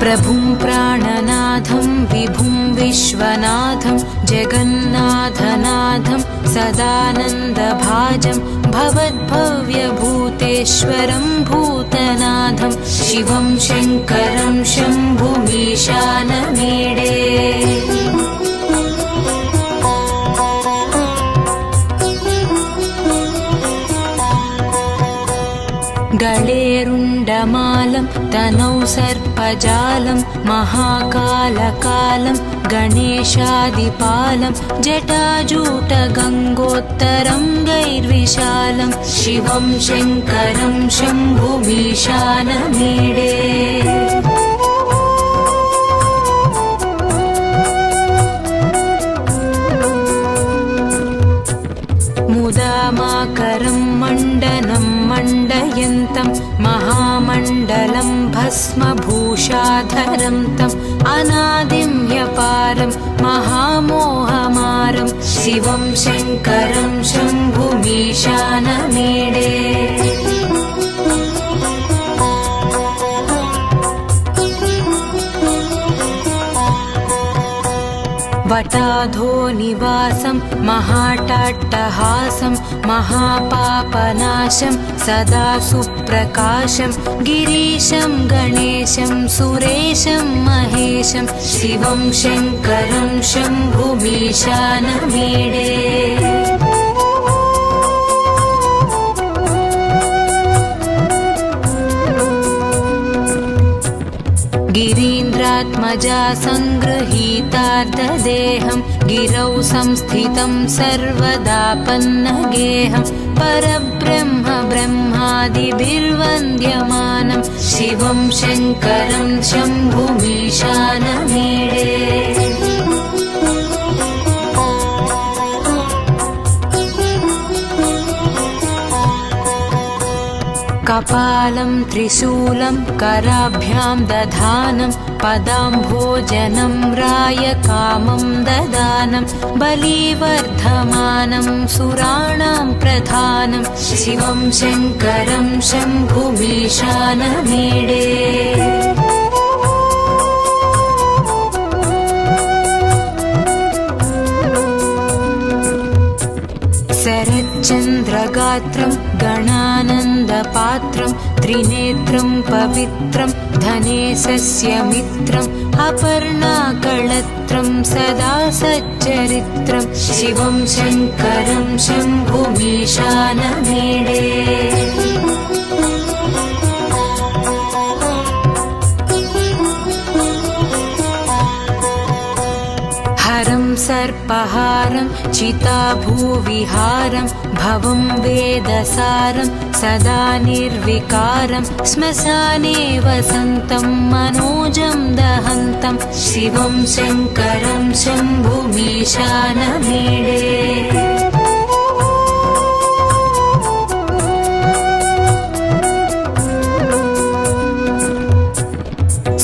प्रभुं प्राणनाथं विभुं विश्वनाथं जगन्नाथनाथं सदानन्दभाजं भवद्भव्यभूतेश्वरं भूतनाथं शिवं शङ्करं शम्भुमीशानमीडे गळेरुण्डमालं तनौ सर्पजालं महाकालकालं गणेशादिपालं जटाजूटगङ्गोत्तरं गैर्विशालं शिवं शङ्करं शम्भुमीशानमीडे मुदामाकरं मण्डनं मण्डयन्तं महामण्डलं भस्मभूषाधरं तम् अनादिं ह्यपारं महामोहमारं शिवं शङ्करं शम्भुमीशानमीडे वटाधो निवासं महाटाट्टहासं महापापनाशं सदा सुप्रकाशं गिरीशं गणेशं सुरेशं महेशं शिवं शङ्करं शम्भुमीशानमीडे गिरीन्द्रात्मजा सङ्गृहीतार्धदेहं गिरौ संस्थितं सर्वदापन्नगेहं परब्रह्म ब्रह्मादिभिर्वन्द्यमानं शिवं शङ्करं शम्भुमीशानमीडे कपालं त्रिशूलं कराभ्यां दधानं पदाम्भोजनं रायकामं ददानं बलिवर्धमानं सुराणां प्रधानं शिवं शङ्करं शम्भुमीशानमीडे शरच्चन्द्रगात्रं गणानन्दपात्रं त्रिनेत्रं पवित्रं धनेशस्य मित्रम् अपर्णाकळत्रं सदा सच्चरित्रं शिवं शङ्करं शम्भुमीशानमीडे हरं सर्पहारं चिताभूविहारं भवं वेदसारं सदा निर्विकारं श्मशाने वसन्तं मनोजं दहन्तं शिवं शङ्करं शम्भुमीशानमीडे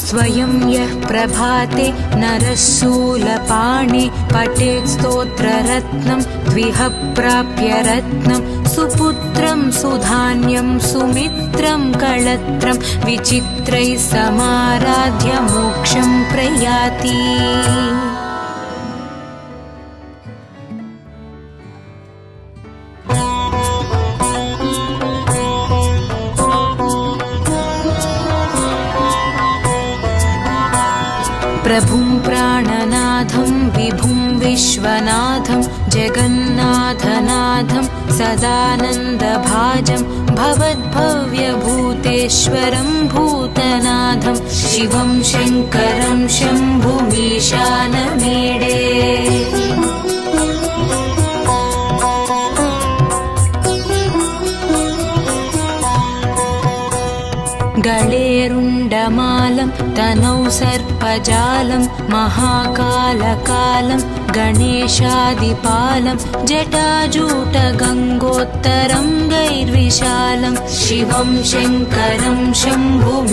स्वयं यः प्रभाते नरः शूलपाणे पठेत् स्तोत्ररत्नं द्विह प्राप्य रत्नं सुपुत्रं सुधान्यं सुमित्रं कळत्रं विचित्रैः समाराध्य मोक्षं प्रयाति प्रभुं प्राणनाथं विभुं विश्वनाथं जगन्नाथनाथं सदानन्दभाजं भवद्भव्यभूतेश्वरं भूतनाथं शिवं शङ्करं शम्भुमीशानमीडे गळेरुण्डमालं तनौ सर्पजालं महाकालकालं गणेशादिपालं जटाजूटगङ्गोत्तरं गैर्विशालं शिवं शङ्करं शम्भुमीशानमीडे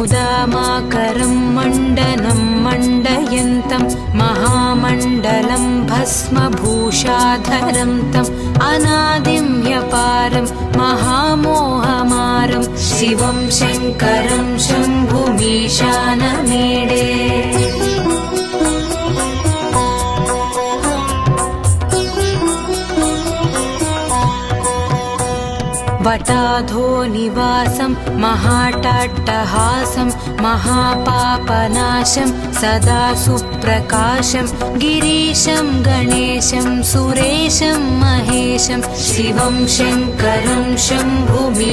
मुदामाकरं मण्डनं मण्डयन्तं महामण्डलं कालं भस्मभूषाधरं तम् अनादिं ह्यपारं महामोहमारं शिवं शङ्करं शम्भुमीशानमीडे वटाधो निवासं महाटाट्टहासं महापापनाशं सदा सुप्रकाशं गिरीशं गणेशं सुरेशं महेशं शिवं शङ्करं शम्भुमीशानमीडे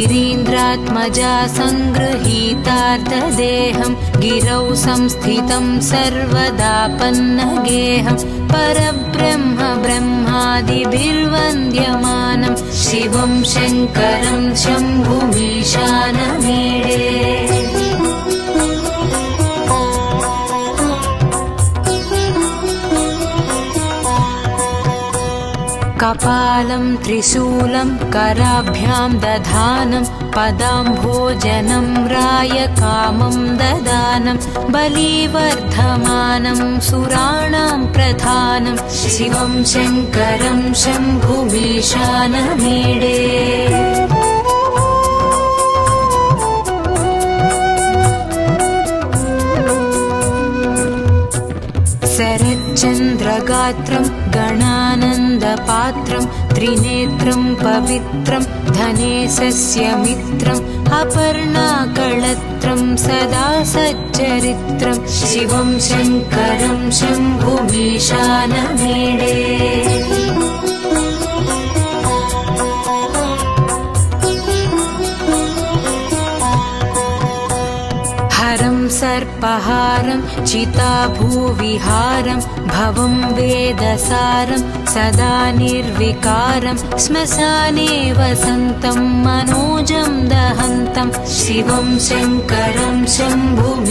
गिरीन्द्रात्मजा सङ्गृहीतार्धदेहं गिरौ संस्थितं सर्वदापन्नगेहं परब्रह्म ब्रह्मादिभिर्वन्द्यमानं शिवं शङ्करं शम्भुमीशानमीडे कपालं त्रिशूलं कराभ्यां दधानं पदाम्भोजनं रायकामं ददानं बलिवर्धमानं सुराणां प्रधानं शिवं शङ्करं शम्भुमीशानमीडे शरच्चन्द्रगात्रं गणानन्दपात्रं त्रिनेत्रं पवित्रं धनेशस्य मित्रम् अपर्णाकळत्रं सदा सच्चरित्रं शिवं शङ्करं शम्भुमीशानमीडे हरं सर्पहारं चिताभूविहारं भवं वेदसारं सदा निर्विकारं श्मशाने वसन्तं मनोजं दहन्तं शिवं शङ्करं शम्भुमीशानमीडे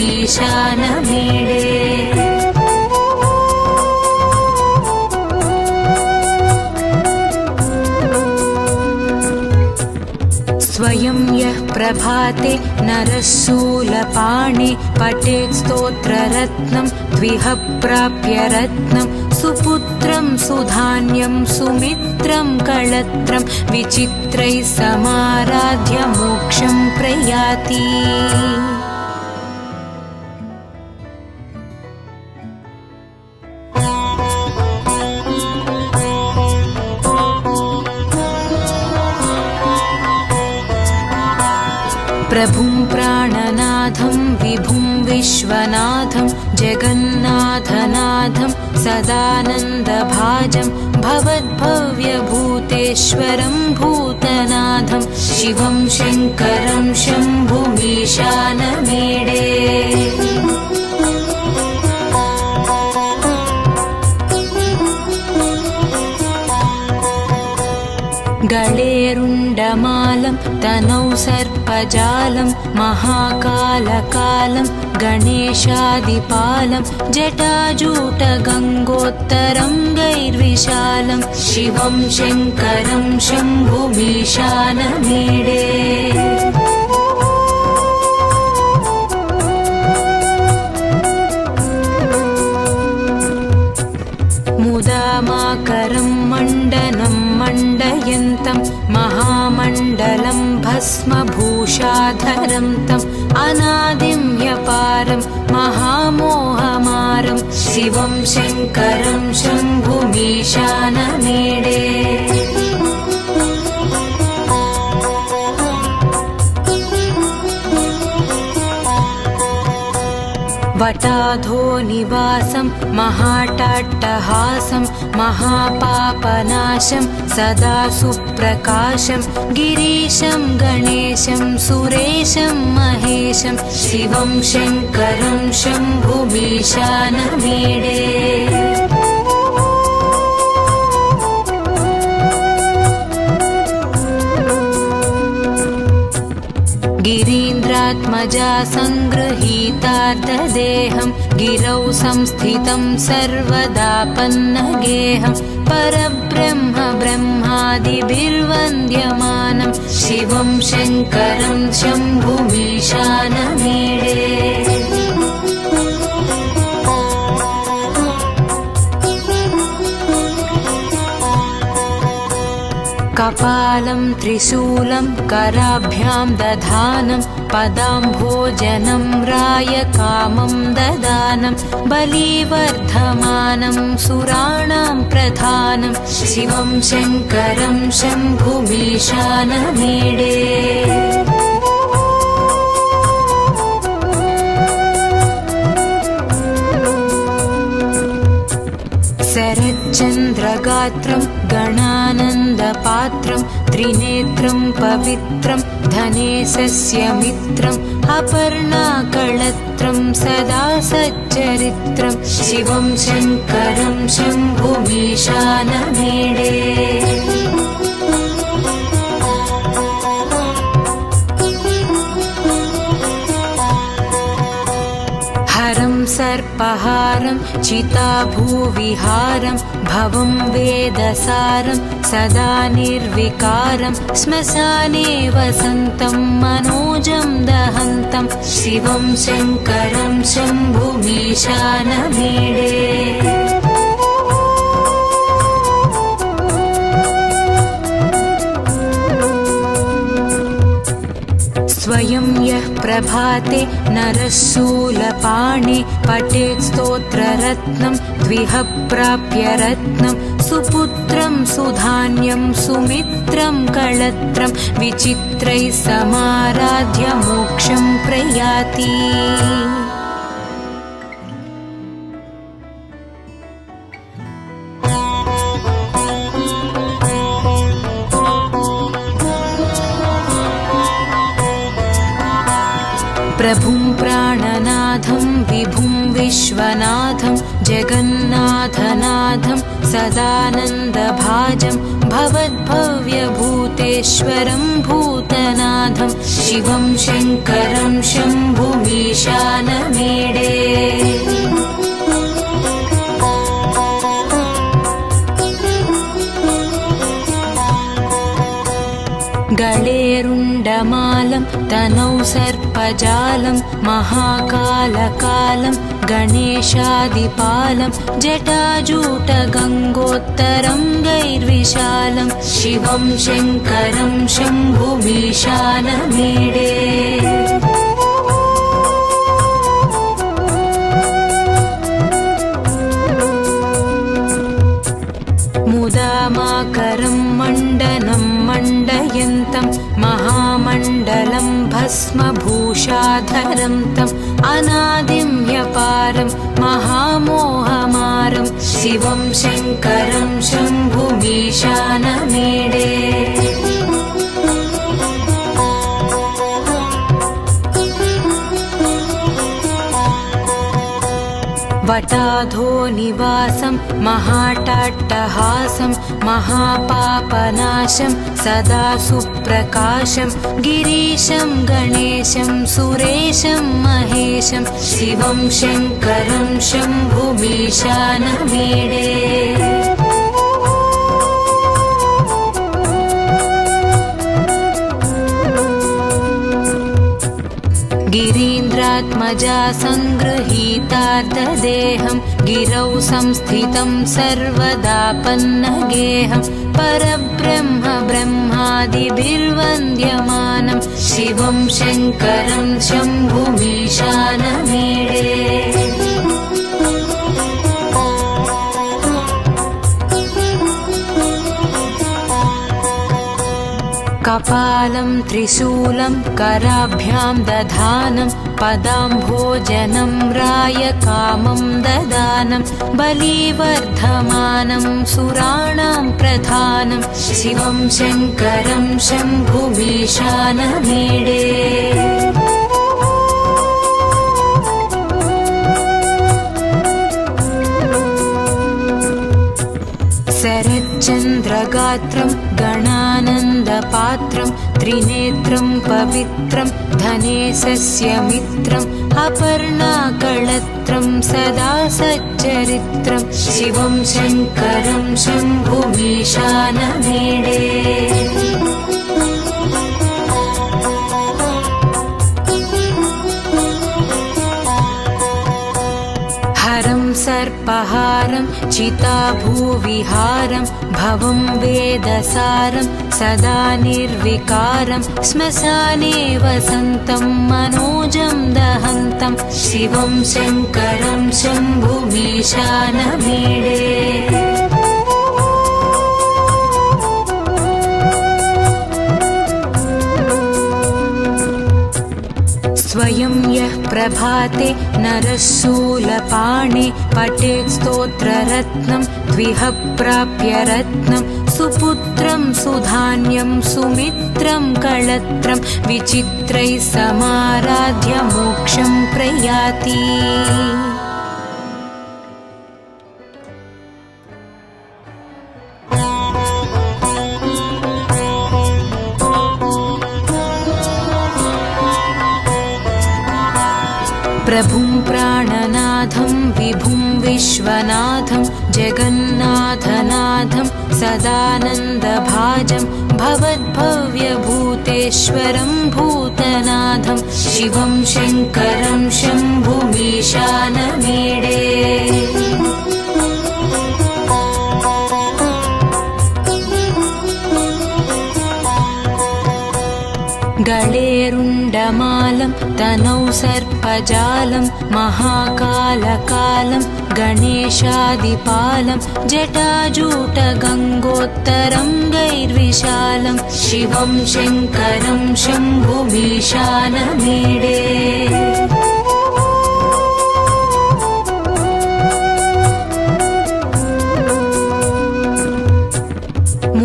स्वयं यः प्रभाते नरः शूलपाणे पठेत् स्तोत्ररत्नं द्विह प्राप्य रत्नं सुपुत्रं सुधान्यं सुमित्रं कळत्रं विचित्रैः समाराध्य मोक्षं प्रयाति प्रभुं प्राणनाथं विभुं विश्वनाथं जगन्नाथनाथं सदानन्दभाजं भवद्भव्यभूतेश्वरं भूतनाथं शिवं शङ्करं शम्भुमीशानमीडे गळेरुण्डमालं तनौ सर्पजालं महाकालकालं गणेशादिपालं जटाजूटगङ्गोत्तरं गैर्विशालं शिवं शङ्करं शम्भुमीशानमीडे मुदामाकरं मण्डनं मण्डयन्तं महामण्डलं भस्मभूषाधरं तम् अनादिं ह्यपारं महामोहमारं शिवं शङ्करं शम्भुमीशानमीडे वटाधो निवासं महाटाट्टहासं महापापनाशं सदा सुप्रकाशं गिरीशं गणेशं सुरेशं महेशं शिवं शङ्करं शम्भुमीशानमीडे गिरीन्द्रात्मजा सङ्गृहीतार्धदेहं गिरौ संस्थितं सर्वदापन्नगेहं परब्रह्म ब्रह्मादिभिर्वन्द्यमानं शिवं शङ्करं शम्भुमीशानमीडे कपालं त्रिशूलं कराभ्यां दधानं पदाम्भोजनं रायकामं ददानं बलिवर्धमानं सुराणां प्रधानं शिवं शङ्करं शम्भुमीशानमीडे शरच्चन्द्रगात्रं गणानन्दपात्रं त्रिनेत्रं पवित्रं धनेशस्य मित्रम् अपर्णाकळत्रं सदा सच्चरित्रं शिवं शङ्करं शम्भुमीशानमीडे हरं सर्पहारं चिताभूविहारं भवं वेदसारं सदा निर्विकारं श्मशाने वसन्तं मनोजं दहन्तं शिवं शङ्करं शम्भुमीशानमीडे स्वयं यः प्रभाते नरः शूलपाणे पठेत् स्तोत्ररत्नं द्विह प्राप्य रत्नं सुपुत्रं सुधान्यं सुमित्रं कळत्रं विचित्रैः समाराध्य मोक्षं प्रयाति प्रभुं प्राणनाथं विभुं विश्वनाथं जगन्नाथनाथं सदानन्दभाजं भवद्भव्यभूतेश्वरं भूतनाथं शिवं शङ्करं शम्भुमीशानमीडे गळेरुण्डमालं तनौ सर्पजालं महाकालकालं गणेशादिपालं जटाजूटगङ्गोत्तरङ्गैर्विशालं शिवं शङ्करं शम्भुमीशानमीडे मुदामाकरं मण्डनं मण्डयन्तं महामण्डलं भस्मभूषाधरं तम् अनादिं ह्यपारं महामोहमारं शिवं शङ्करं शम्भुमीशानमीडे वटाधो निवासं महाटाट्टहासं महापापनाशं सदा सुप्रकाशं गिरीशं गणेशं सुरेशं महेशं शिवं शङ्करं शम्भुमीशानमीडे गिरीन्द्रात्मजा सङ्गृहीतार्तदेहं गिरौ संस्थितं सर्वदा पन्नगेहं परब्रह्म ब्रह्मादिभिर्वन्द्यमानं शिवं शङ्करं शम्भुमीशानमीडे कपालं त्रिशूलं कराभ्यां दधानं पदाम्भोजनं रायकामं ददानं बलिवर्धमानं सुराणां प्रधानं शिवं शङ्करं शम्भुमीशानमीडे शरच्चन्द्रगात्रं गणानन्दपात्रं त्रिनेत्रं पवित्रं धनेशस्य मित्रम् अपर्णाकळत्रं सदा सच्चरित्रं शिवं शङ्करं शम्भुमीशानमीडे हरं सर्पहारं चिताभूविहारं भवं वेदसारं सदा निर्विकारं श्मशाने वसन्तं मनोजं दहन्तं शिवं शङ्करं शम्भुमीशानमीडे स्वयं यः प्रभाते नरः शूलपाणे पठेत् स्तोत्ररत्नं द्विह प्राप्य रत्नं सुपुत्रं सुधान्यं सुमित्रं कळत्रं विचित्रैः समाराध्य मोक्षं प्रयाति प्रभुं प्राणनाथं विभुं विश्वनाथं जगन्नाथनाथं सदानन्दभाजं भवद्भव्यभूतेश्वरं भूतनाथं शिवं शङ्करं शम्भुमीशानमीडे गळेरुण्डमालं तनौ सर्पजालं महाकालकालं गणेशादिपालं जटाजूटगङ्गोत्तरङ्गैर्विशालं शिवं शङ्करं शम्भुमीशानमीडे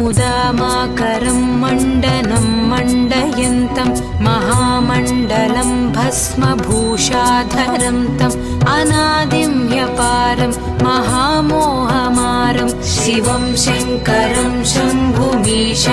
मुदामाकरं मण्डनं मण्डयन्तं महामण्डलं भस्मभूषाधरं तम् अनादिं ह्यपारं महामोहमारं शिवं शङ्करं शम्भुमीशानमीडे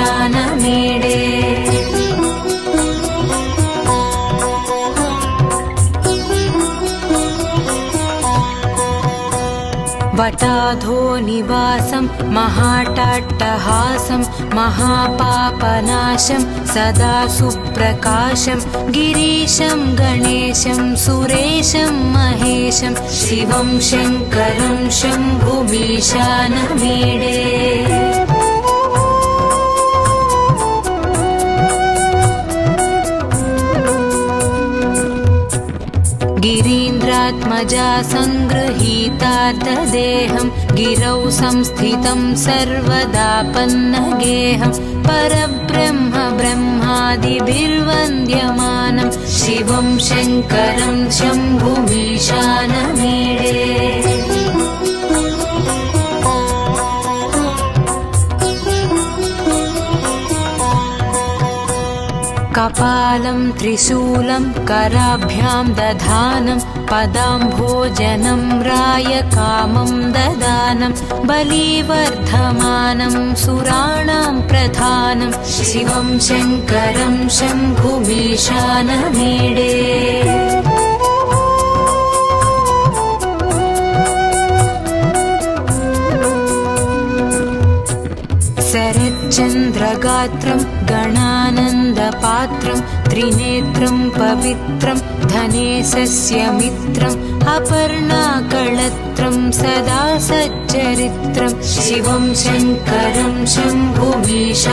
वटाधो निवासं महाटाट्टहासं महापापनाशं सदा सुप्रकाशं गिरीशं गणेशं सुरेशं महेशं शिवं शङ्करं शम्भुमीशानमीडे गिरीन्द्रात्मजा सङ्गृहीतार्थदेहं गिरौ संस्थितं सर्वदापन्नगेहं परब्रह्म ब्रह्मादिभिर्वन्द्यमानं शिवं शङ्करं शम्भुमीशानमीडे कपालं त्रिशूलं कराभ्यां दधानं पदाम्भोजनं रायकामं ददानं बलिवर्धमानं सुराणां प्रधानं शिवं शङ्करं शम्भुमीशानमीडे शरच्चन्द्रगात्रं गणानन्दपात्रं त्रिनेत्रं पवित्रं धनेशस्य मित्रम् अपर्णाकळत्रं सदा सच्चरित्रं शिवं शङ्करं शम्भुमीशानमीडे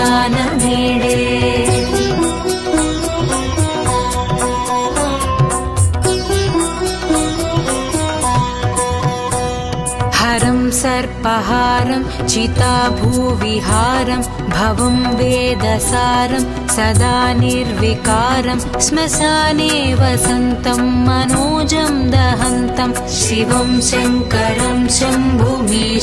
हरं सर्पहारं चिताभूविहारं भवं वेदसारं सदा निर्विकारं श्मशाने वसन्तं मनोजं दहन्तं शिवं शङ्करं शम्भुमीशानमीडे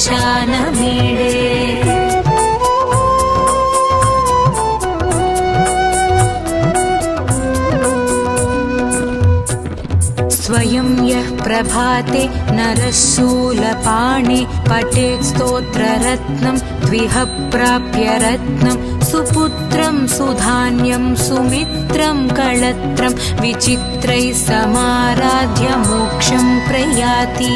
स्वयं यः प्रभाते नरः शूलपाणे पठेत् स्तोत्ररत्नं द्विह प्राप्य रत्नं सुपुत्रं सुधान्यं सुमित्रं कळत्रं विचित्रैः समाराध्य मोक्षं प्रयाति।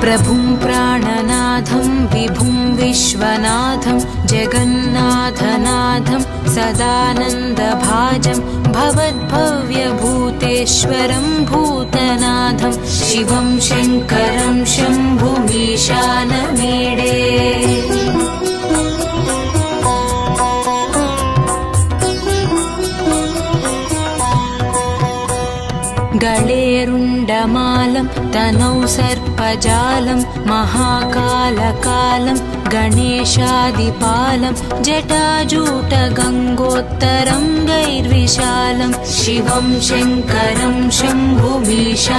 प्रभुं प्राणनाथं विभुं विश्वनाथं जगन्नाथनाथं सदानन्दभाजं भवद्भव्यभूतेश्वरं भूतनाथं शिवं शङ्करं शम्भुमीशानमीडे। गळेरुण्डमालं तनौ सर्पजालं महाकालकालं गणेशादिपालं जटाजूटगङ्गोत्तरं गैर्विशालं शिवं शङ्करं शम्भुमीशानमीडे।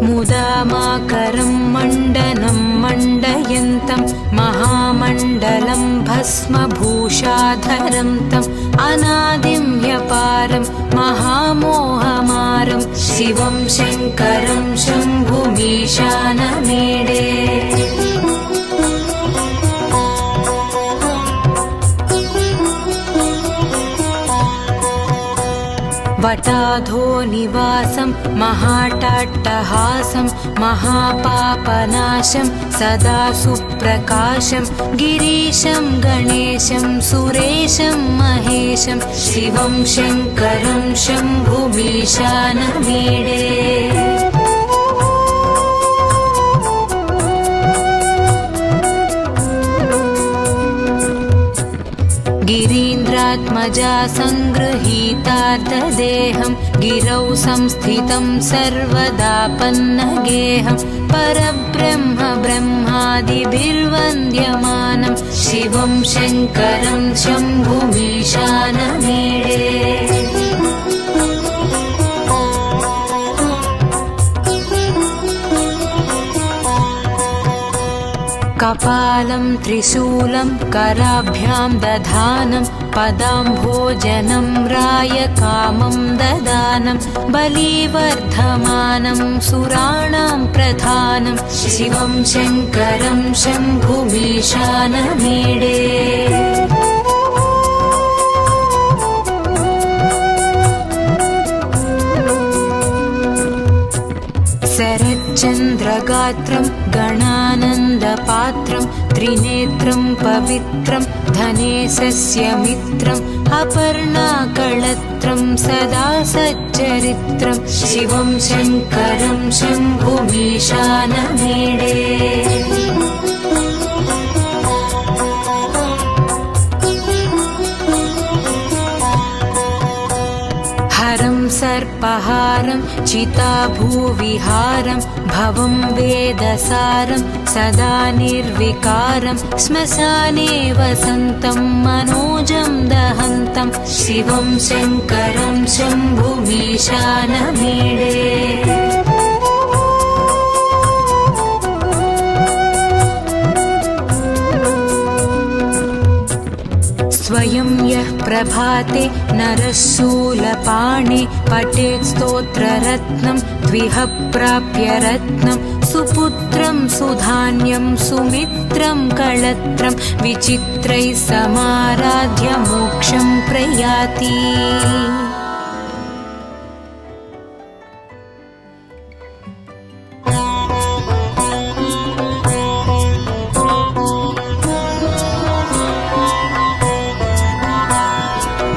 मुदामाकरं मण्डनं मण्डयन्तं महामण्डलं भस्मभूषाधरं तम् अनादिं ह्यपारं महामोहमारं शिवं शङ्करं शम्भुमीशानमीडे। वटाधो निवासं महाटाट्टहासं महापापनाशं सदा सुप्रकाशं गिरीशं गणेशं सुरेशं महेशं शिवं शङ्करं शम्भुमीशानमीडे। गिरीन्द्रात्मजा सङ्गृहीतार्थदेहं गिरौ संस्थितं सर्वदापन्नगेहं परब्रह्म ब्रह्मादिभिर्वन्द्यमानं शिवं शङ्करं शम्भुमीशानमीडे। कपालं त्रिशूलं कराभ्यां दधानं पदाम्भोजनं रायकामं ददानं बलिवर्धमानं सुराणां प्रधानं शिवं शङ्करं शम्भुमीशानमीडे। शरच्चन्द्रगात्रं गणानन्दपात्रं त्रिनेत्रं पवित्रं धनेशस्य मित्रम् अपर्णाकळत्रं सदा सच्चरित्रं शिवं शङ्करं शम्भुमीशानमीडे। हरं सर्पहारं चिताभूविहारं भवं वेदसारं सदा निर्विकारं श्मशाने वसन्तं मनोजं दहन्तं शिवं शङ्करं शम्भुमीशानमीडे। स्वयं यः प्रभाते नरः शूलपाणे पठेत् स्तोत्ररत्नं द्विह प्राप्य रत्नं सुपुत्रं सुधान्यं सुमित्रं कळत्रं विचित्रैः समाराध्य मोक्षं प्रयाति।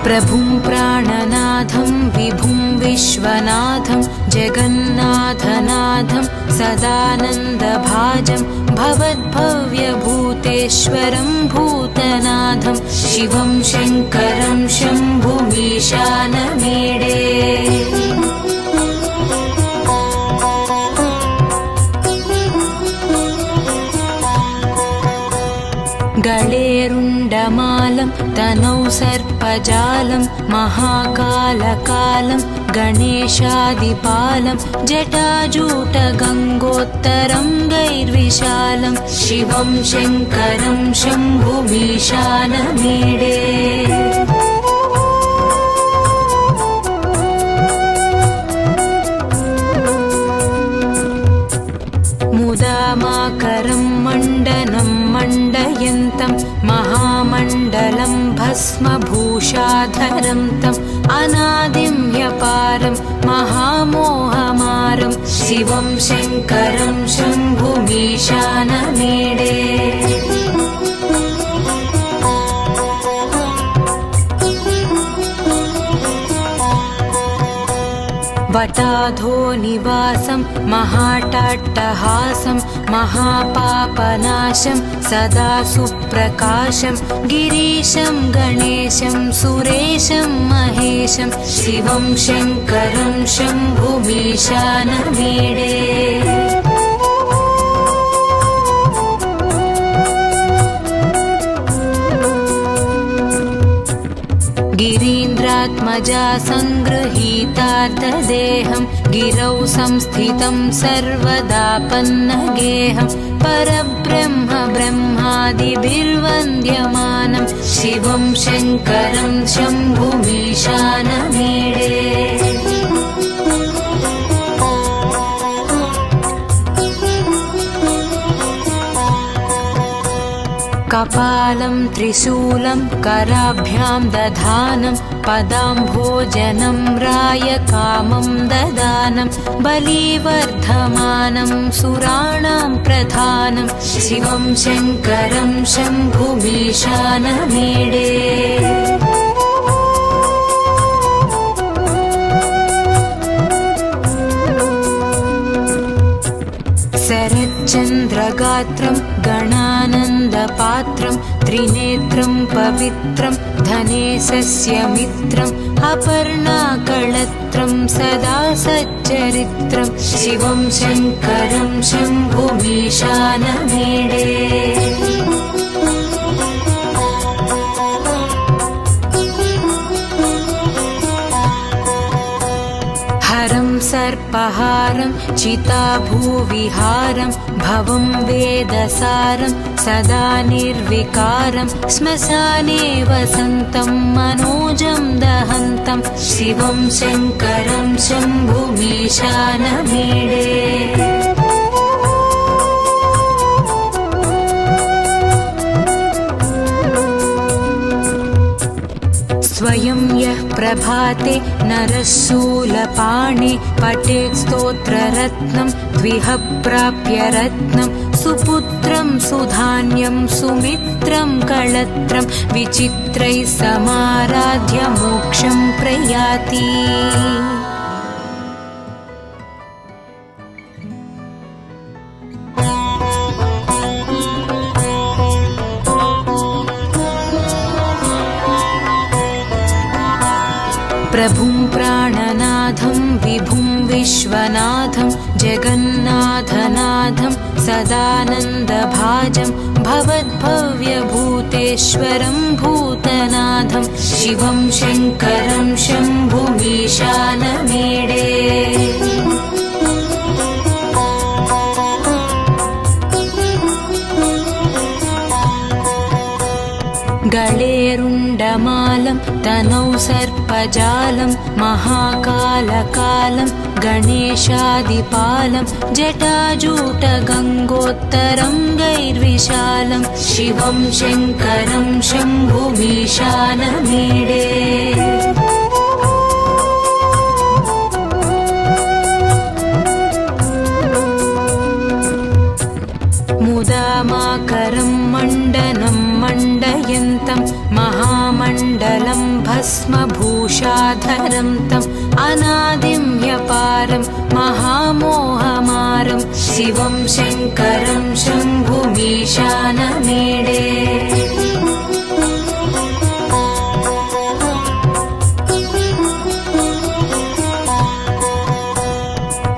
प्रभुं प्राणनाथं विभुं विश्वनाथं जगन्नाथनाथं सदानन्दभाजं भवद्भव्यभूतेश्वरं भूतनाथं शिवं शङ्करं शम्भुमीशानमीडे। गळेरुण्डमालं तनौ सर्पजालं महाकालकालं गणेशादिपालं जटाजूटगङ्गोत्तरं गैर्विशालं शिवं शङ्करं शम्भुमीशानमीडे मुदामाकरं मण्डनं मण्डयन्तं महामण्डलं भस्मभूषाधरं तम् अनादिं ह्यपारं महामोहमारं शिवं शङ्करं शम्भुमीशानमीडे वटाधो निवासं महाटाट्टहासं महापापनाशं सदा सुप्रकाशं गिरीशं गणेशं सुरेशं महेशं शिवं शङ्करं शम्भुमीशानमीडे गिरीन्द्रात्मजा सङ्गृहीतार्थदेहं गिरौ संस्थितं सर्वदापन्नगेहं परब्रह्म ब्रह्मादिभिर्वन्द्यमानं शिवं शङ्करं शम्भुमीशानमीडे कपालं त्रिशूलं कराभ्यां दधानं पदाम्भोजनं रायकामं ददानं बलिवर्धमानं सुराणां प्रधानं शिवं शङ्करं शम्भुमीशानमीडे शरच्चन्द्रगात्रं गणानन्दपात्रं त्रिनेत्रं पवित्रं धनेशस्य मित्रम् अपर्णाकळत्रं सदा सच्चरित्रं शिवं शङ्करं शम्भुमीशानमीडे हरं सर्पहारं चिताभूविहारं भवं वेदसारं सदा निर्विकारं श्मशाने वसन्तं मनोजं दहन्तं शिवं शङ्करं शम्भुमीशानमीडे स्वयं यः प्रभाते नरः शूलपाणे पठेत् स्तोत्ररत्नं द्विह प्राप्य रत्नं सुपुत्रं सुधान्यं सुमित्रं कळत्रं विचित्रैः समाराध्य मोक्षं प्रयाति प्रभुं प्राणनाथं विभुं विश्वनाथं जगन्नाथनाथं सदानन्दभाजं भवद्भव्यभूतेश्वरं भूतनाथं शिवं शङ्करं शम्भुमीशानमीडे गळेरुण्डमालं तनौ सर्पजालं महाकालकालं गणेशादिपालं जटाजूटगङ्गोत्तरं गैर्विशालं शिवं शङ्करं शम्भुमीशानमीडे मुदामाकरं मण्डनं मण्डयन्तं महामण्डलं भस्मभूषाधरं तम् अनादिं ह्यपारं महामोहमारं शिवं शङ्करं शम्भुमीशानमीडे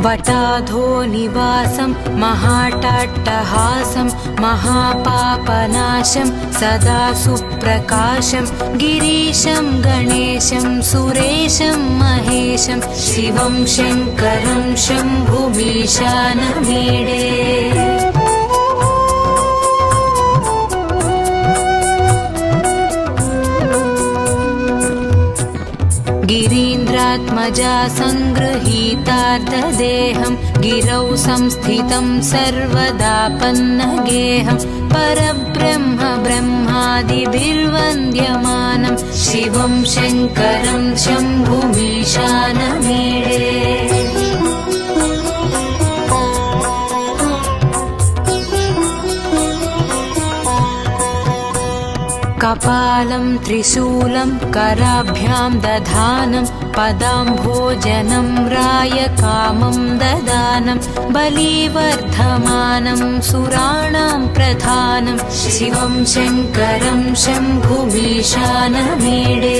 वटाधोनिवासं महाटाट्टहासं महापापनाशं सदा सुप्रकाशं गिरीशं गणेशं सुरेशं महेशं शिवं शङ्करं शम्भुमीशानमीडे गिरीन्द्रात्मजा सङ्गृहीतार्धदेहं गिरौ संस्थितं सर्वदा पन्नगेहं परब्रह्म ब्रह्मादिभिर्वन्द्यमानं शिवं शङ्करं शम्भुमीशानमीडे कपालं त्रिशूलं कराभ्यां दधानं पदाम्भोजनं रायकामं ददानं बलिवर्धमानं सुराणां प्रधानं शिवं शङ्करं शम्भुमीशानमीडे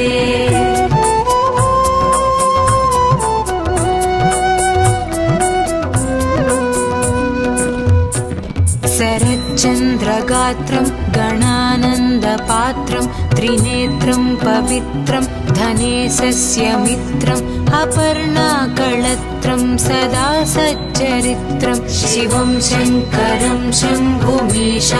शरच्चन्द्रगात्रं गणानन्दपात्रं त्रिनेत्रं पवित्रं धनेशस्य मित्रम् अपर्णाकळत्रं सदा सच्चरित्रं शिवं शङ्करं शम्भुमीशानमीडे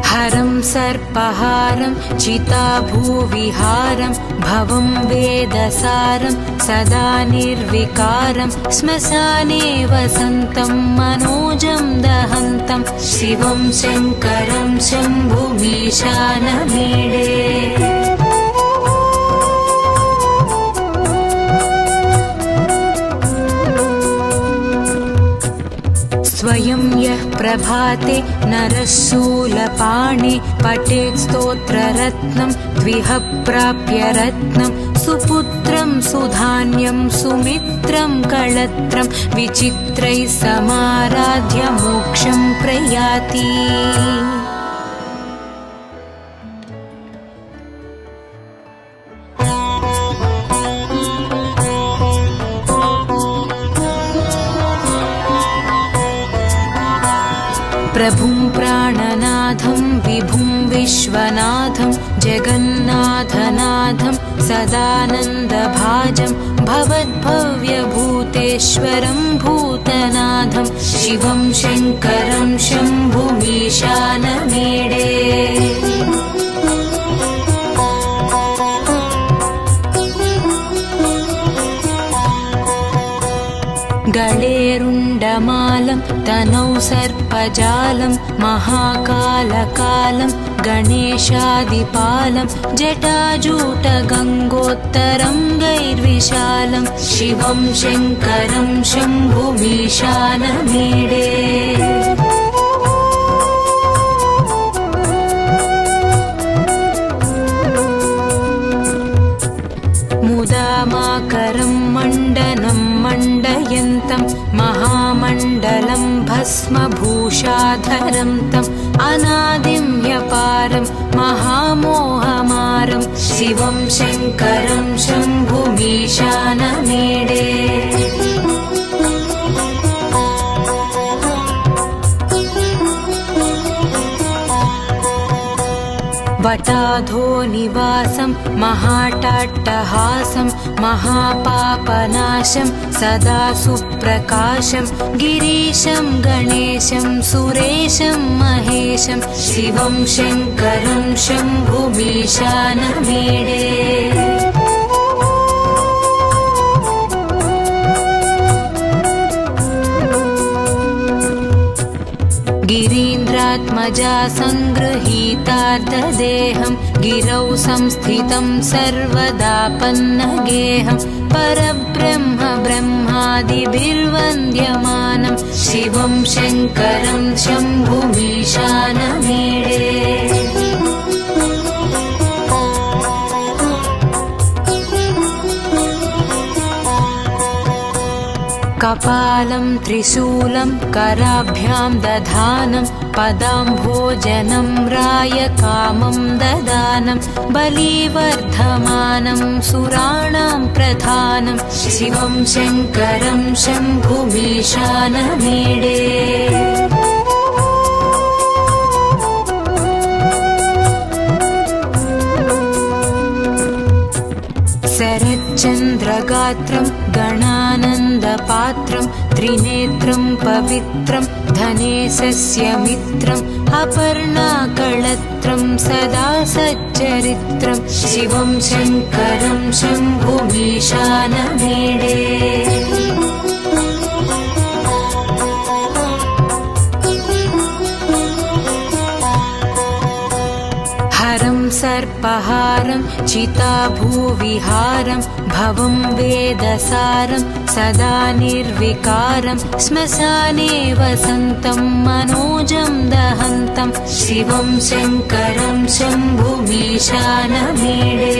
हरं सर्पहारं चिताभूविहारं भवं वेदसारं सदा निर्विकारं श्मशाने वसन्तं मनोजं दहन्तं शिवं शङ्करं शम्भुमीशानमीडे स्वयं यः प्रभाते नरः शूलपाणे पठेत् स्तोत्ररत्नं द्विह प्राप्य रत्नं सुपुत्रं सुधान्यं सुमित्रं कळत्रं विचित्रैः समाराध्य मोक्षं प्रयाति प्रभुं प्राणनाथं विभुं विश्वनाथं जगन्नाथनाथं सदानन्दभाजं भवद्भव्यभूतेश्वरं भूतनाथं शिवं शङ्करं शम्भुमीशानमीडे गळेरुण्डमालं तनौ सर्पजालं महाकालकालं गणेशादिपालं जटाजूटगङ्गोत्तरङ्गैर्विशालं शिवं शङ्करं शम्भुमीशानमीडे मुदामाकरं मण्डनं मण्डयन्तं महामण्डलं भस्मभूषाधरं तम् अनादिं व्यपारं महामोहमारं शिवं शङ्करं शम्भुमीशानमीडे वटाधोनिवासं महाटाट्टहासं महापापनाशं सदा सुप्रकाशं गिरीशं गणेशं सुरेशं महेशं शिवं शङ्करं शम्भुमीशानमीडे गिरीन्द्रात्मजा सङ्गृहीतार्धदेहं गिरौ संस्थितं सर्वदा पन्नगेहं परब्रह्म ब्रह्मादिभिर्वन्द्यमानं शिवं शङ्करं शम्भुमीशानमीडे कपालं त्रिशूलं कराभ्यां दधानं पदाम्भोजनं रायकामं ददानं बलिवर्धमानं सुराणां प्रधानं शिवं शङ्करं शम्भुमीशानमीडे शरच्चन्द्रगात्रं गणानन्दपात्रं त्रिनेत्रं पवित्रं धनेशस्य मित्रम् अपर्णाकळत्रं सदा सच्चरित्रं शिवं शङ्करं शम्भुमीशानमीडे हरं सर्पहारं चिताभूविहारं भवं वेदसारं सदा निर्विकारं श्मशाने वसन्तं मनोजं दहन्तं शिवं शङ्करं शम्भुमीशानमीडे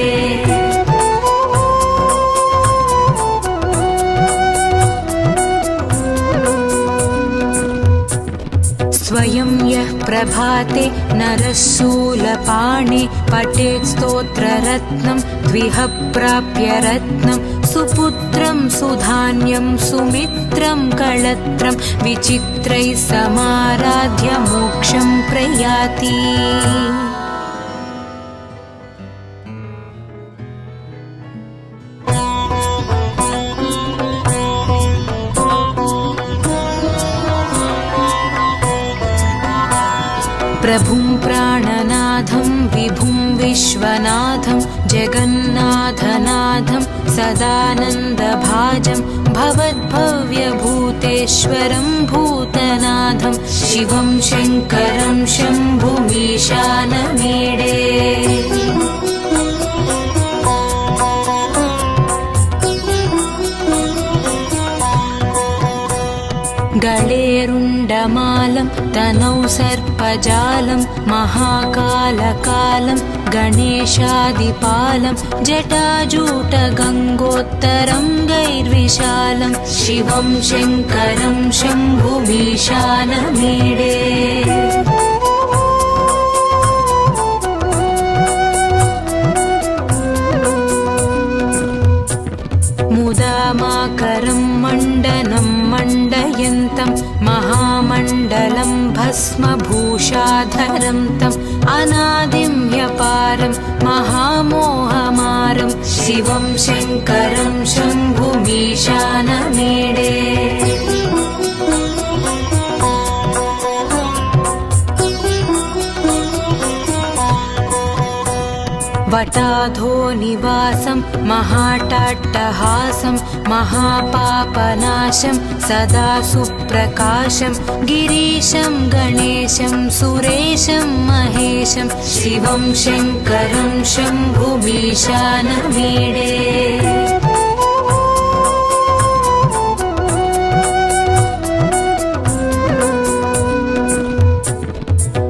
स्वयं यः प्रभाते नरः शूलपाणे पठेत् स्तोत्ररत्नं द्विह प्राप्य रत्नं सुपुत्रं सुधान्यं सुमित्रं कळत्रं विचित्रैः समाराध्य मोक्षं प्रयाति प्रभुं प्राणनाथं विभुं विश्वनाथं जगन्नाथनाथं सदानन्दभाजं भवद्भव्यभूतेश्वरं भूतनाथं शिवं शङ्करं शम्भुमीशानमीडे गळेरुण्डमालं तनौ सर्पजालं महाकालकालं गणेशादिपालं जटाजूटगङ्गोत्तरङ्गैर्विशालं शिवं शङ्करं शम्भुमीशानमीडे मुदामाकरं मण्डनं मण्डयन्तं महामण्डलं भस्मभूषाधरं तम् अनादिं ह्यपारं महामोहमारं शिवं शङ्करं शम्भुमीशानमीडे वटाधो निवासं महाटाट्टहासं महापापनाशं सदा सुप्रकाशं गिरीशं गणेशं सुरेशं महेशं शिवं शङ्करं शम्भुमीशानमीडे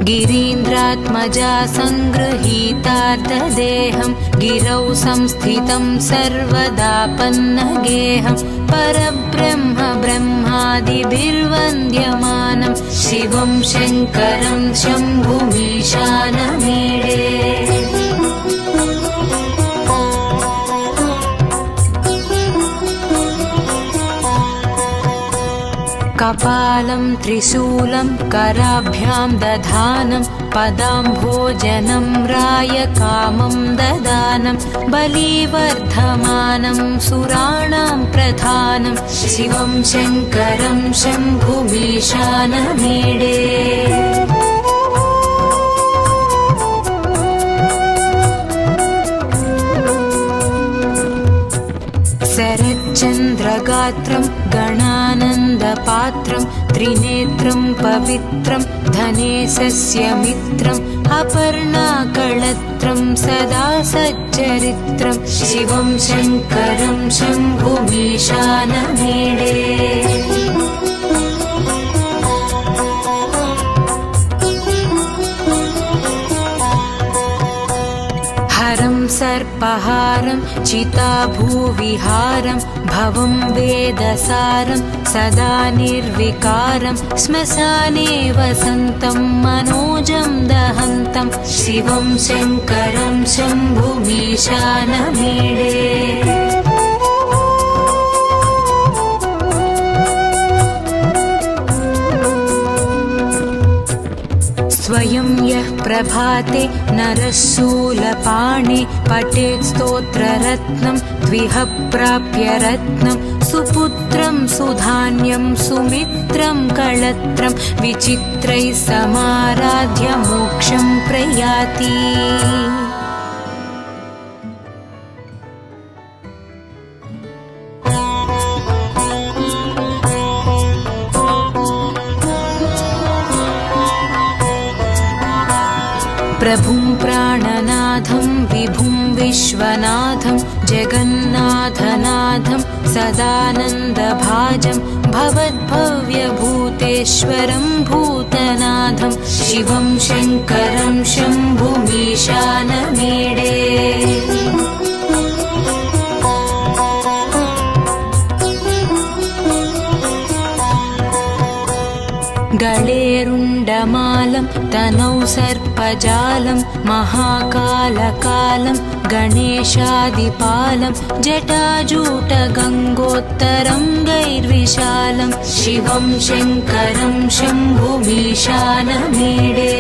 गिरीन्द्रात्मजा सङ्गृहीतार्थदेहं गिरौ संस्थितं सर्वदापन्नगेहं परब्रह्म ब्रह्मादिभिर्वन्द्यमानं शिवं शङ्करं शम्भुमीशानमीडे कपालं त्रिशूलं कराभ्यां दधानं पदाम्भोजनं रायकामं ददानं बलिवर्धमानं सुराणां प्रधानं शिवं शङ्करं शम्भुमीशानमीडे शरच्चन्द्रगात्रं गणानन्दपात्रं त्रिनेत्रं पवित्रं धनेशस्य मित्रम् अपर्णाकळत्रं सदा सच्चरित्रं शिवं शङ्करं शम्भुमीशानमीडे हरं सर्पहारं चिताभूविहारं भवं वेदसारं सदा निर्विकारं श्मशाने वसन्तं मनोजं दहन्तं शिवं शङ्करं शम्भुमीशानमीडे। स्वयं यः प्रभाते नरः शूलपाणे पठेत् स्तोत्ररत्नं द्विह प्राप्य रत्नं सुपुत्रं सुधान्यं सुमित्रं कळत्रं विचित्रैः समाराध्य मोक्षं प्रयाति। प्रभुं प्राणनाथं विभुं विश्वनाथं जगन्नाथनाथं सदानन्दभाजं भवद्भव्यभूतेश्वरं भूतनाथं शिवं शङ्करं शम्भुमीशानमीडे। गळेरुण्डमालं तनौ सर्पजालं महाकालकालं गणेशादिपालं जटाजूटगङ्गोत्तरं गैर्विशालं शिवं शङ्करं शम्भुमीशानमीडे।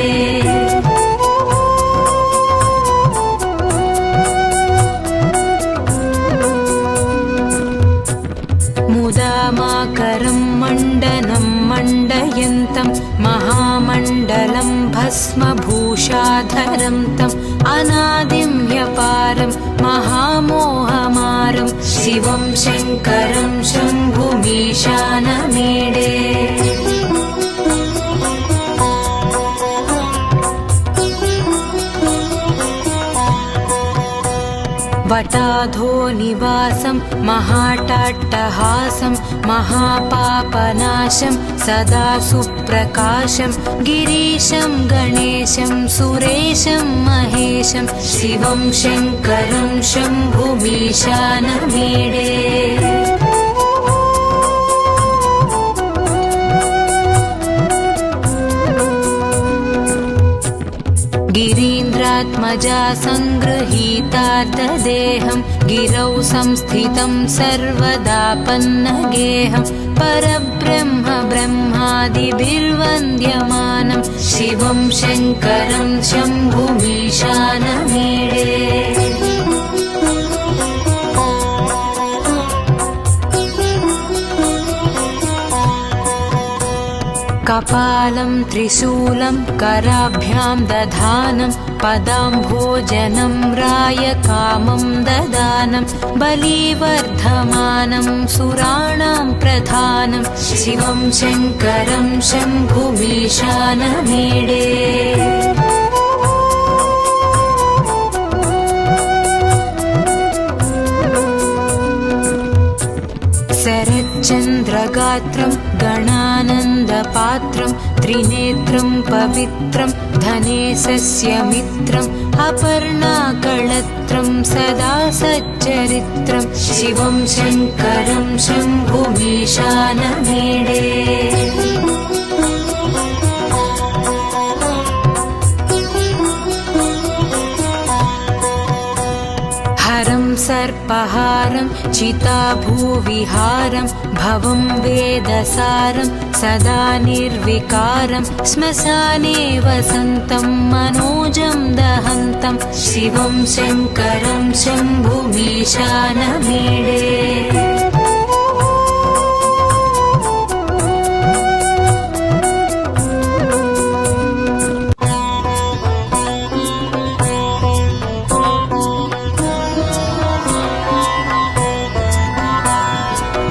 मुदामाकरं मण्डनं मण्डयन्तं महामण्डलं भस्मभूषाधरं तम् अनादिं ह्यपारं महामोहमारं शिवं शङ्करं शम्भुमीशानमीडे। वटाधो निवासं महाटाट्टहासं महापापनाशं सदा सुप्रकाशं गिरीशं गणेशं सुरेशं महेशं शिवं शङ्करं शम्भुमीशानमीडे। गिरीन्द्रात्मजा सङ्गृहीतार्धदेहं गिरौ संस्थितं सर्वदापन्नगेहं परब्रह्म ब्रह्मादिभिर्वन्द्यमानं शिवं शङ्करं शम्भुमीशानमीडे। कपालं त्रिशूलं कराभ्यां दधानं पदाम्भोजनं रायकामं ददानं बलिवर्धमानं सुराणां प्रधानं शिवं शङ्करं शम्भुमीशानमीडे। शरच्चन्द्रगात्रं गणानन्दपात्रं त्रिनेत्रं पवित्रं धनेशस्य मित्रम् अपर्णाकळत्रं सदा सच्चरित्रं शिवं शङ्करं शम्भुमीशानमीडे। हरं सर्पहारं चिताभूविहारं भवं वेदसारं सदा निर्विकारं श्मशाने वसन्तं मनोजं दहन्तं शिवं शङ्करं शम्भुमीशानमीडे।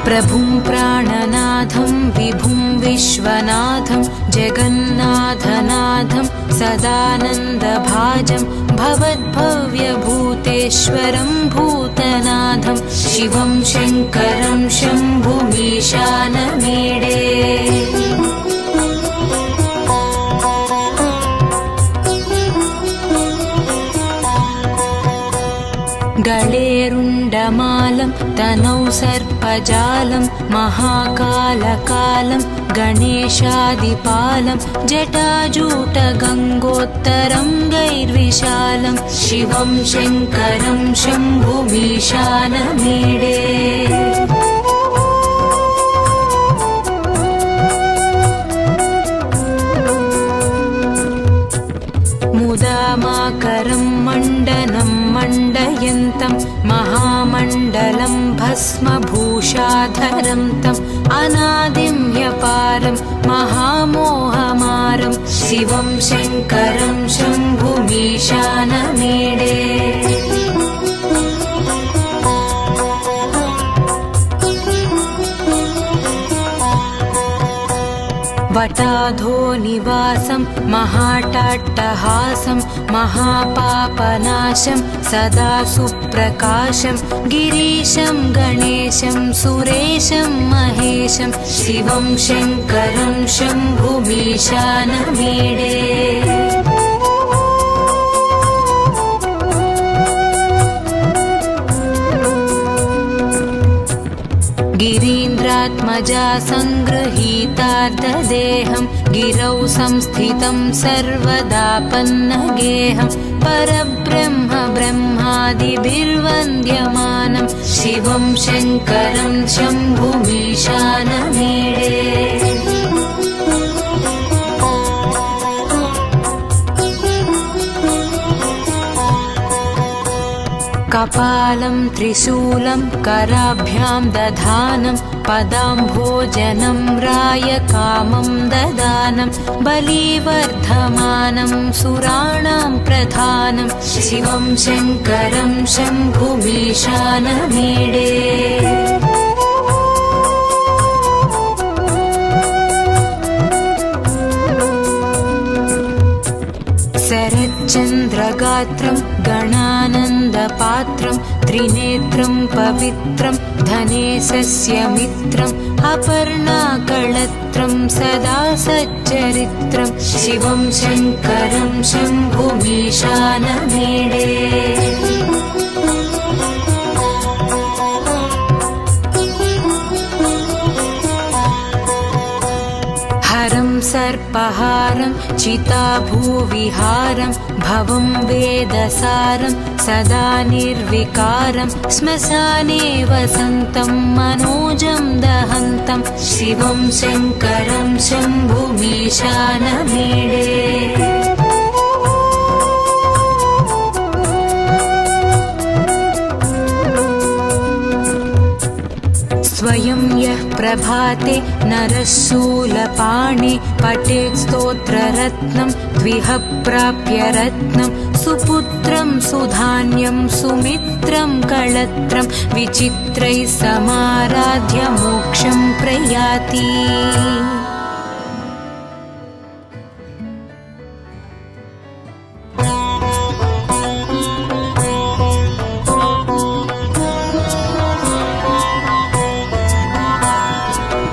प्रभुं प्राणनाथं विभुं विश्वनाथं जगन्नाथनाथं सदानन्दभाजं भवद्भव्यभूतेश्वरं भूतनाथं शिवं शङ्करं शम्भुमीशानमीडे। गलेरुण्डमालं तनौ सर्पजालं महाकालकालं गणेशादिपालं जटाजूटगङ्गोत्तरङ्गैर्विशालं शिवं शङ्करं शम्भुमीशानमीडे मुदामाकरं मण्डनं मण्डयन्तं महामण्डलं भस्मभूषाधरं तम् अनादिं ह्यपारं महामोहमारं शिवं शङ्करं शम्भुमीशानमीडे वटाधो निवासं महाटाट्टहासं महापापनाशं सदा सुप्रकाशं गिरीशं गणेशं सुरेशं महेशं शिवं शङ्करं शम्भुमीशानमीडे गिरीन्द्रात्मजा सङ्गृहीतार्धदेहं गिरौ संस्थितं सर्वदा पन्नगेहं परब्रह्म ब्रह्मादिभिर्वन्द्यमानं शिवं शङ्करं शम्भुमीशानमीडे कपालं त्रिशूलं कराभ्यां दधानं पदाम्भोजनं रायकामं ददानं बलिवर्धमानं सुराणां प्रधानं शिवं शङ्करं शम्भुमीशानमीडे शरच्चन्द्रगात्रं गणानन्दपात्रं त्रिनेत्रं पवित्रं धनेशस्य मित्रम् अपर्णाकळत्रं सदा सच्चरित्रं शिवं शङ्करं शम्भुमीशानमीडे हरं सर्पहारं चिताभूविहारं भवं वेदसारं सदा निर्विकारं श्मशाने वसन्तं मनोजं दहन्तं शिवं शङ्करं शम्भुमीशानमीडे स्वयं यः प्रभाते नरः शूलपाणे पठेत् स्तोत्ररत्नं द्विह प्राप्य रत्नं सुपुत्रं सुधान्यं सुमित्रं कळत्रं विचित्रैः समाराध्य मोक्षं प्रयाति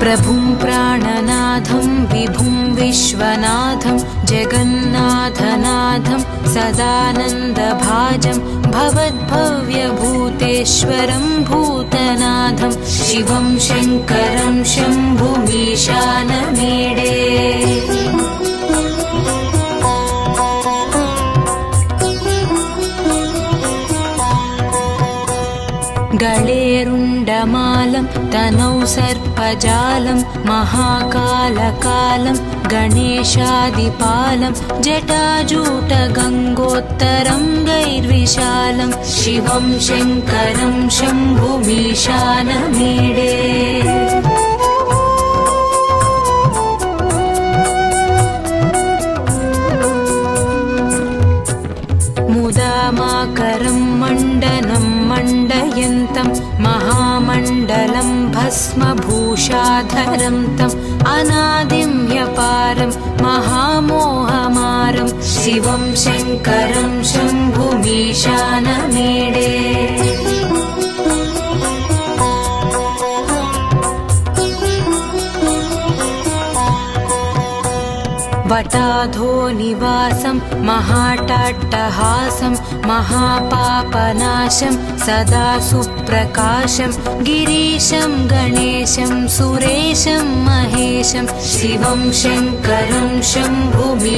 प्रभुं प्राणनाथं विभुं विश्वनाथं जगन्नाथनाथं सदानन्दभाजं भवद्भव्यभूतेश्वरं भूतनाथं शिवं शङ्करं शम्भुमीशानमीडे गलेरुण्डमालं तनौ सर्पजालं महाकालकालं गणेशादिपालं जटाजूटगङ्गोत्तरङ्गैर्विशालं शिवं शङ्करं शम्भुमीशानमीडे मुदामाकरं मण्डनं मण्डयन्तं महामण्डलं भस्मभूषाधरं तम् अनादिं ह्यपारं महामोहमारं शिवं शङ्करं शम्भुमीशानमीडे वटाधो निवासं महाटाट्टहासं महापापनाशं सदा सुप्रकाशं गिरीशं गणेशं सुरेशं महेशं शिवं शङ्करं शम्भुमीशानमीडे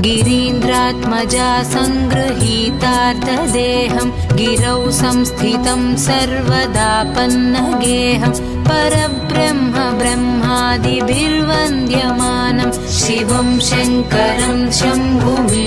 गिरीन्द्रात्मजा सङ्गृहीतार्तदेहं गिरौ संस्थितं सर्वदा पन्नगेहं परब्रह्म ब्रह्मादिभिर्वन्द्यमानं शिवं शङ्करं शम्भुमीशानमीडे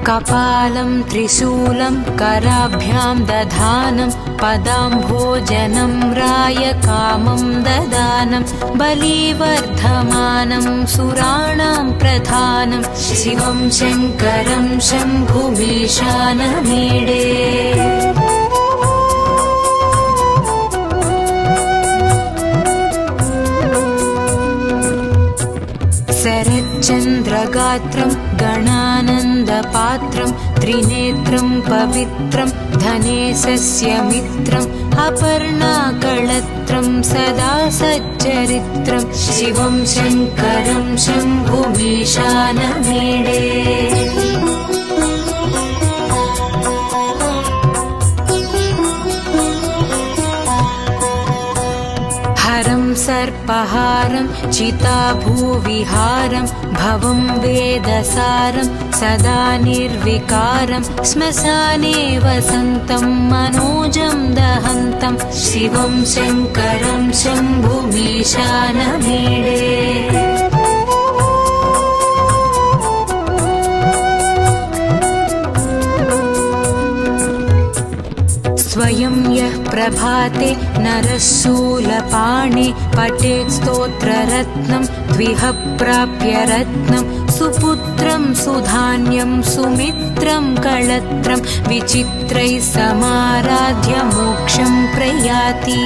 कपालं त्रिशूलं कराभ्यां दधानं पदाम्भोजनं रायकामं ददानं बलिवर्धमानं सुराणां प्रधानं शिवं शङ्करं शम्भुमीशानमीडे शरच्चन्द्रगात्रं गणानन्दपात्रं त्रिनेत्रं पवित्रं धनेशस्य मित्रम् अपर्णाकळत्रं सदा सच्चरित्रं शिवं शङ्करं शम्भुमीशानमीडे हरं सर्पहारं चिताभूविहारं भवं वेदसारं सदा निर्विकारं श्मशाने वसन्तं मनोजं दहन्तं शिवं शङ्करं शम्भुमीशानमीडे स्वयं यः प्रभाते नरः शूलपाणे पठेत् स्तोत्ररत्नं द्विह प्राप्य रत्नं सुपुत्रं सुधान्यं सुमित्रं कळत्रं विचित्रैः समाराध्य मोक्षं प्रयाति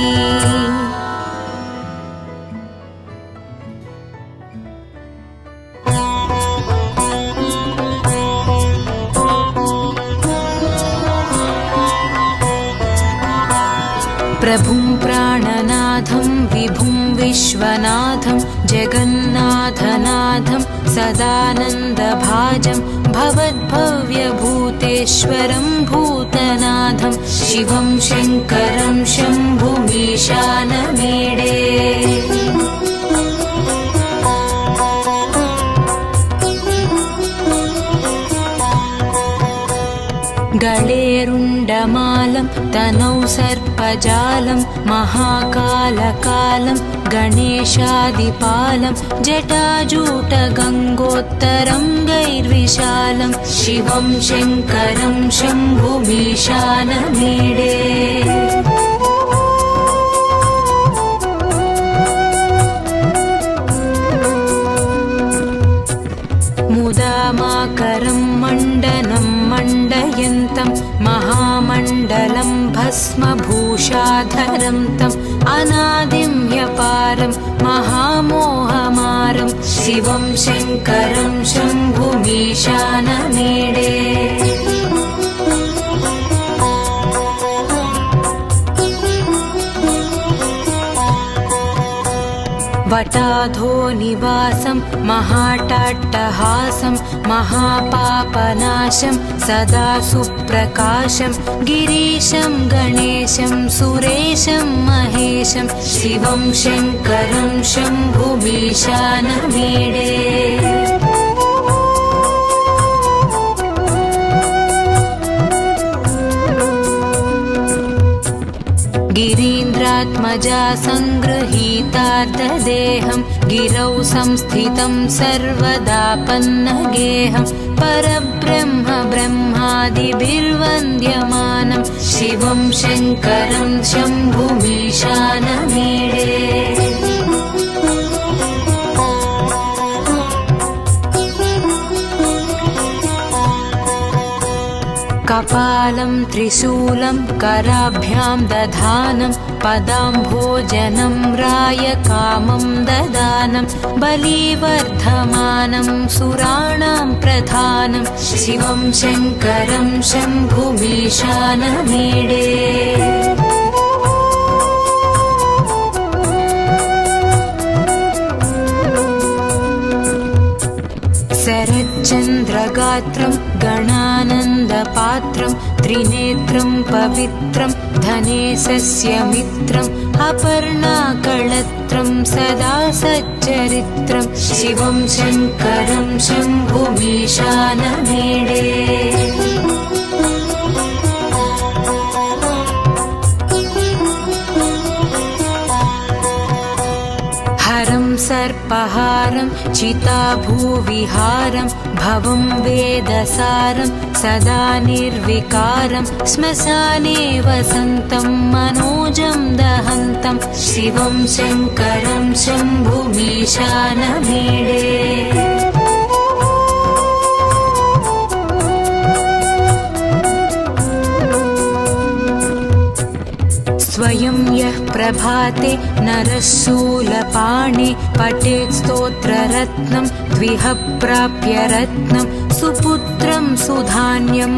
प्रभुं प्राणनाथं विभुं विश्वनाथं जगन्नाथनाथं सदानन्दभाजं भवद्भव्यभूतेश्वरं भूतनाथं शिवं शङ्करं शम्भुमीशानमीडे गळेरुण्डमालं तनौ सर्पजालं महाकालकालं गणेशादिपालं जटाजूटगङ्गोत्तरङ्गैर्विशालं शिवं शङ्करं शम्भुमीशानमीडे मुदामाकरं मण्डनं मण्डयन्तं महामण्डलं भस्मभूषाधरं तम् अनादिं ह्यपारं महामोहमारं शिवं शङ्करं शम्भुमीशानमीडे वटाधो निवासं महाटाट्टहासं महापापनाशं सदा सुप्रकाशं गिरीशं गणेशं सुरेशं महेशं शिवं शङ्करं शम्भुमीशानमीडे गिरीन्द्रात्मजा सङ्गृहीतार्तदेहं गिरौ संस्थितं सर्वदा पन्नगेहं परब्रह्म ब्रह्मादिभिर्वन्द्यमानं शिवं शङ्करं शम्भुमीशानमीडे कपालं त्रिशूलं कराभ्यां दधानं पदाम्भोजनं रायकामं ददानं बलिवर्धमानं सुराणां प्रधानं शिवं शङ्करं शम्भुमीशानमीडे शरच्चन्द्रगात्रं गणानन्दपात्रं त्रिनेत्रं पवित्रं धनेशस्य मित्रम् अपर्णाकळत्रं सदा सच्चरित्रं शिवं शङ्करं शम्भुमीशानमीडे हरं सर्पहारं चिताभूविहारं भवं वेदसारं सदा निर्विकारं श्मशाने वसन्तं मनोजं दहन्तं शिवं शङ्करं शम्भुमीशानमीडे स्वयं यः प्रभाते नरः शूलपाणे पठेत् स्तोत्ररत्नं द्विह प्राप्य रत्नं सुपुत्रं सुधान्यम्